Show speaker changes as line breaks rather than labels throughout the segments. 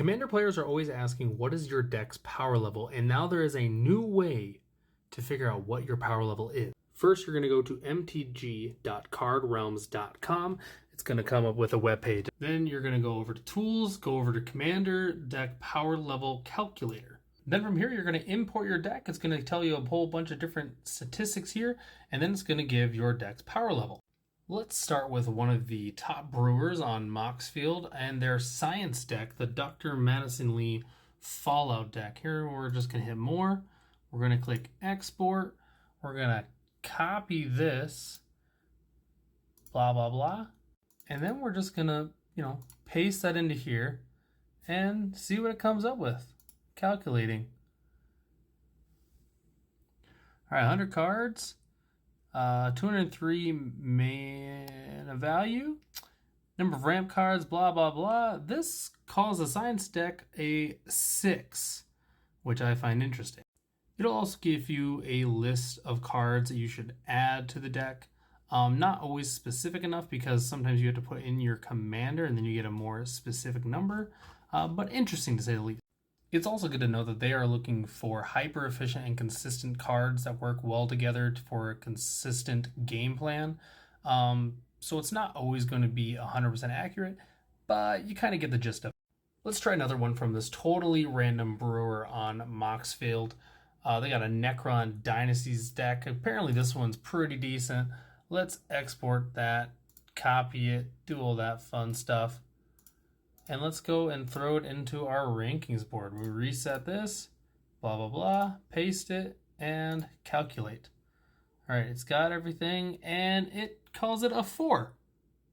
Commander players are always asking, what is your deck's power level? And now there is a new way to figure out what your power level is. First, you're going to go to mtg.cardrealms.com. It's going to come up with a web page. Then you're going to go over to Tools, go over to Commander Deck Power Level Calculator. Then from here, you're going to import your deck. It's going to tell you a whole bunch of different statistics here, and then it's going to give your deck's power level. Let's start with one of the top brewers on Moxfield and their science deck, the Dr. Madison Lee Fallout deck. Here we're just going to hit more. We're going to click export. We're going to copy this, blah, blah, blah. And then we're just going to, paste that into here and see what it comes up with. Calculating. All right, 100 cards. 203 mana value, number of ramp cards, blah, blah, blah. This calls the science deck a 6, which I find interesting. It'll also give you a list of cards that you should add to the deck. Not always specific enough because sometimes you have to put in your commander and then you get a more specific number, but interesting to say the least. It's also good to know that they are looking for hyper efficient and consistent cards that work well together for a consistent game plan. So it's not always going to be 100% accurate, but you kind of get the gist of it. Let's try another one from this totally random brewer on Moxfield. They got a Necron Dynasties deck. Apparently this one's pretty decent. Let's export that, copy it, do all that fun stuff. And let's go and throw it into our rankings board. We reset this, blah, blah, blah, paste it, and calculate. All right, it's got everything, and it calls it a 4.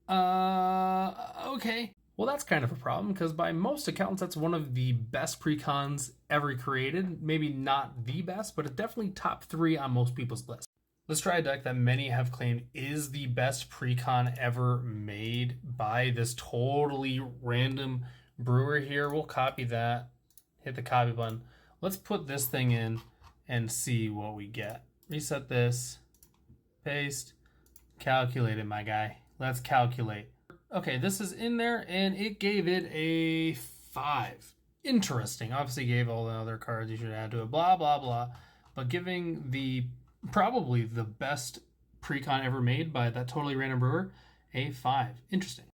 Okay. Well, that's kind of a problem, because by most accounts, that's one of the best precons ever created. Maybe not the best, but it's definitely top 3 on most people's list. Let's try a deck that many have claimed is the best precon ever made by this totally random brewer here. We'll copy that, hit the copy button. Let's put this thing in and see what we get. Reset this, paste, calculate it, my guy. Let's calculate. Okay, this is in there and it gave it a 5. Interesting. Obviously gave all the other cards you should add to it, blah, blah, blah. But giving the probably the best precon ever made by that totally random brewer, a 5. Interesting.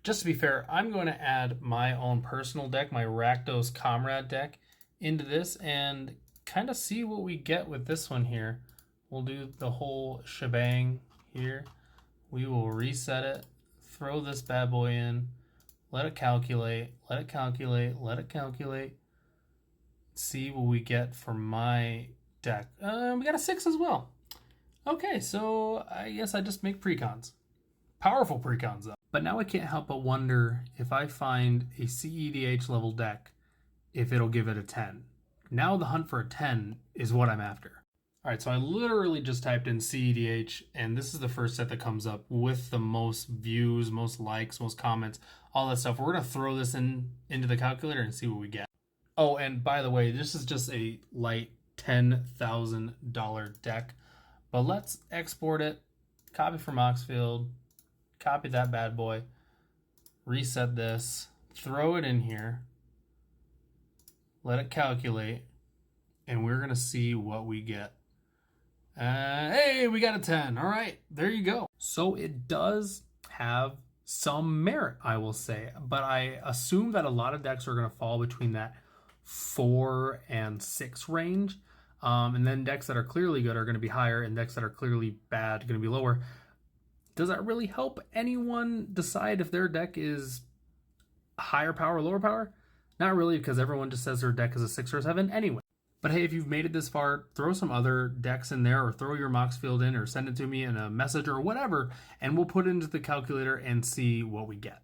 Just to be fair, I'm going to add my own personal deck, my Rakdos Comrade deck, into this and kind of see what we get with this one here. We'll do the whole shebang here. We will reset it, throw this bad boy in, let it calculate, let it calculate, let it calculate. See what we get for my deck. We got a 6 as well. Okay, so I guess I just make precons. Powerful precons though. But now I can't help but wonder if I find a CEDH level deck, if it'll give it a 10. Now the hunt for a 10 is what I'm after. All right, so I literally just typed in CEDH, and this is the first set that comes up with the most views, most likes, most comments, all that stuff. We're gonna throw this into the calculator and see what we get. Oh, and by the way, this is just a light $10,000 deck, but let's export it, copy from Moxfield, copy that bad boy, reset this, throw it in here, let it calculate, and we're gonna see what we get. Hey, we got a 10. All right, there you go. So it does have some merit, I will say, but I assume that a lot of decks are gonna fall between that 4 and 6 range. And then decks that are clearly good are going to be higher, and decks that are clearly bad are going to be lower. Does that really help anyone decide if their deck is higher power or lower power? Not really, because everyone just says their deck is a 6 or a 7 anyway. But hey, if you've made it this far, throw some other decks in there, or throw your Moxfield in, or send it to me in a message or whatever, and we'll put it into the calculator and see what we get.